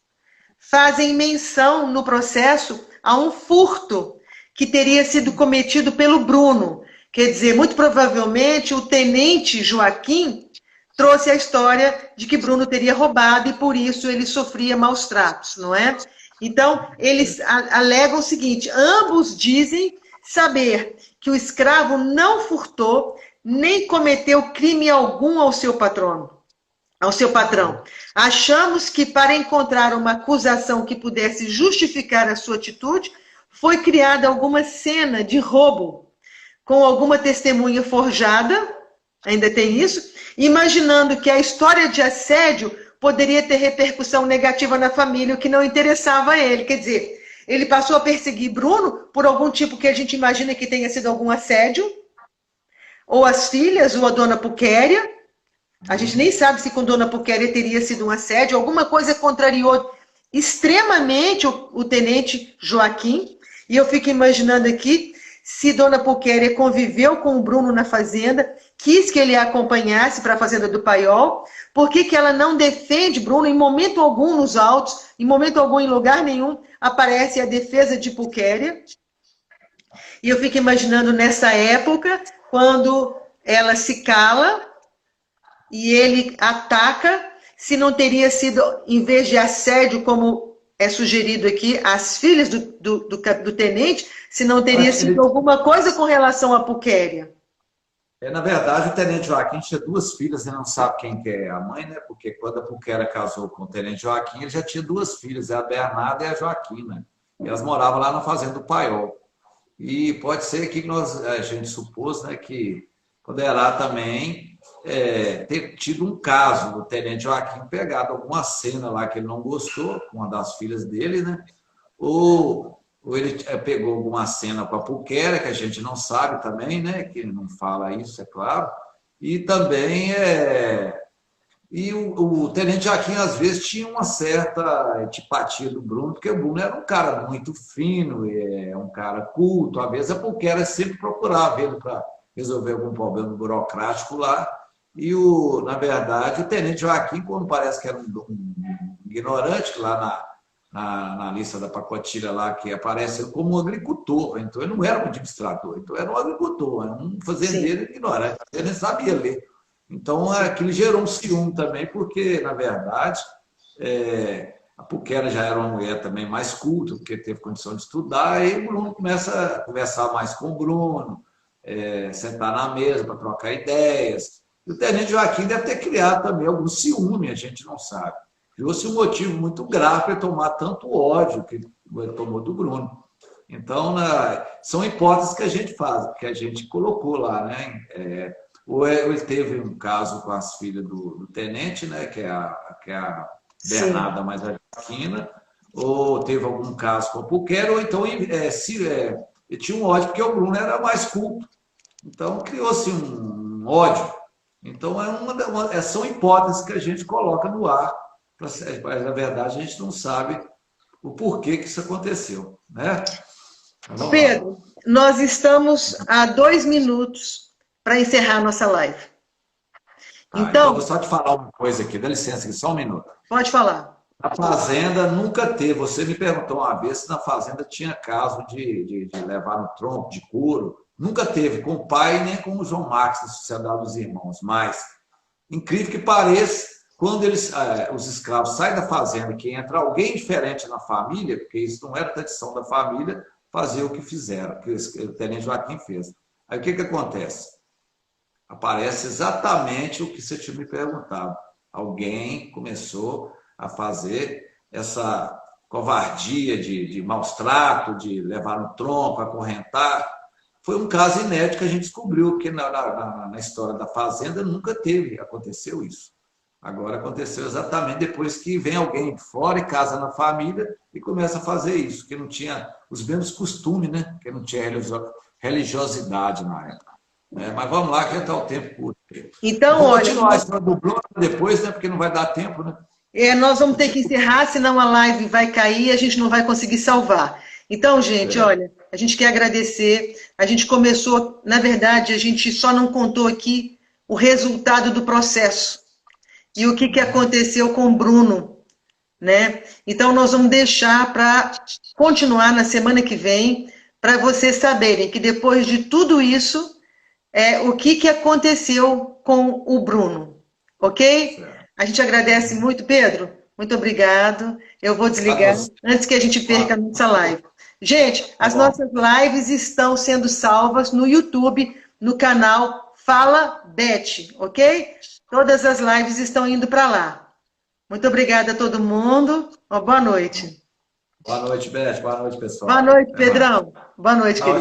fazem menção no processo a um furto que teria sido cometido pelo Bruno. Quer dizer, muito provavelmente o tenente Joaquim trouxe a história de que Bruno teria roubado e por isso ele sofria maus tratos, não é? Então, eles alegam o seguinte, ambos dizem saber que o escravo não furtou, nem cometeu crime algum ao seu patrão. Achamos que para encontrar uma acusação que pudesse justificar a sua atitude, foi criada alguma cena de roubo, com alguma testemunha forjada, ainda tem isso, imaginando que a história de assédio poderia ter repercussão negativa na família, o que não interessava a ele. Quer dizer, ele passou a perseguir Bruno por algum tipo que a gente imagina que tenha sido algum assédio, ou as filhas, ou a dona Puquéria. A gente nem sabe se com dona Puquéria teria sido um assédio, alguma coisa contrariou extremamente o tenente Joaquim, e eu fico imaginando aqui, se dona Puquéria conviveu com o Bruno na fazenda, quis que ele a acompanhasse para a fazenda do Paiol, por que ela não defende Bruno em momento algum nos autos, em momento algum em lugar nenhum, aparece a defesa de Puquéria. E eu fico imaginando nessa época, quando ela se cala e ele ataca, se não teria sido, em vez de assédio, como é sugerido aqui, as filhas do tenente, se não teria sido alguma coisa com relação a Puquéria. Na verdade, o tenente Joaquim tinha duas filhas, ele não sabe quem que é a mãe, né? Porque quando a Puquéria casou com o tenente Joaquim, ele já tinha duas filhas, a Bernarda e a Joaquina. E elas moravam lá na fazenda do Paiol. E pode ser que a gente supôs, né, que poderá também ter tido um caso do Tenente Joaquim pegado alguma cena lá que ele não gostou, com uma das filhas dele, né? Ou ele pegou alguma cena com a Puquera, que a gente não sabe também, né? Que ele não fala isso, é claro. E também o Tenente Joaquim, às vezes, tinha uma certa antipatia do Bruno, porque o Bruno era um cara muito fino, um cara culto. Às vezes a Puquera sempre procurava ele para resolver algum problema burocrático lá. E, na verdade, o Tenente Joaquim, quando parece que era um ignorante, lá na lista da pacotilha lá, que aparece como um agricultor. Então, ele não era um administrador, então era um agricultor, era um fazendeiro ignorante. Ele nem sabia ler. Então, aquilo gerou um ciúme também, porque, na verdade, a Puquera já era uma mulher também mais culta, porque teve condição de estudar, e o Bruno começa a conversar mais com o Bruno, sentar na mesa para trocar ideias. E o Tenente Joaquim deve ter criado também algum ciúme, a gente não sabe. Criou-se um motivo muito grave para ele tomar tanto ódio que ele tomou do Bruno. Então, são hipóteses que a gente faz, que a gente colocou lá, né? Ou ele teve um caso com as filhas do tenente, né, que é a Bernarda mais a Joaquina, ou teve algum caso com a Puquera, ou então ele tinha um ódio, porque o Bruno era mais culto. Então, criou-se um ódio. Então, são hipóteses que a gente coloca no ar, mas, na verdade, a gente não sabe o porquê que isso aconteceu. Né? Pedro, nós estamos a 2 minutos para encerrar a nossa live. Então, eu vou só te falar uma coisa aqui, dá licença aqui, só um minuto. Pode falar. Na fazenda nunca teve, você me perguntou uma vez se na fazenda tinha caso de levar no tronco, de couro. Nunca teve com o pai nem com o João Marcos, da Sociedade dos Irmãos. Mas, incrível que pareça, quando os escravos saem da fazenda, que entra alguém diferente na família, porque isso não era tradição da família, fazer o que fizeram, que o Tenente Joaquim fez. Aí o que acontece? Aparece exatamente o que você tinha me perguntado. Alguém começou a fazer essa covardia de maus tratos, de levar no tronco, acorrentar. Foi um caso inédito que a gente descobriu, porque na história da fazenda nunca aconteceu isso. Agora aconteceu exatamente depois que vem alguém de fora e casa na família e começa a fazer isso, que não tinha os mesmos costumes, né? Que não tinha religiosidade na época. Mas vamos lá, que já está o tempo curto. Então, vou continuar a história do Bruno depois, né? Porque não vai dar tempo, né? Nós vamos ter que encerrar, senão a live vai cair e a gente não vai conseguir salvar. Então, gente, olha, a gente quer agradecer. A gente começou, na verdade, a gente só não contou aqui o resultado do processo e o que aconteceu com o Bruno, né? Então, nós vamos deixar para continuar na semana que vem, para vocês saberem que depois de tudo isso, o que aconteceu com o Bruno, ok? Certo. A gente agradece muito, Pedro. Muito obrigado. Eu vou desligar antes que a gente perca a nossa live. Gente, as nossas lives estão sendo salvas no YouTube, no canal Fala Beth, ok? Todas as lives estão indo para lá. Muito obrigada a todo mundo. Boa noite. Boa noite, Beth. Boa noite, pessoal. Boa noite, Pedrão. Boa noite, querido.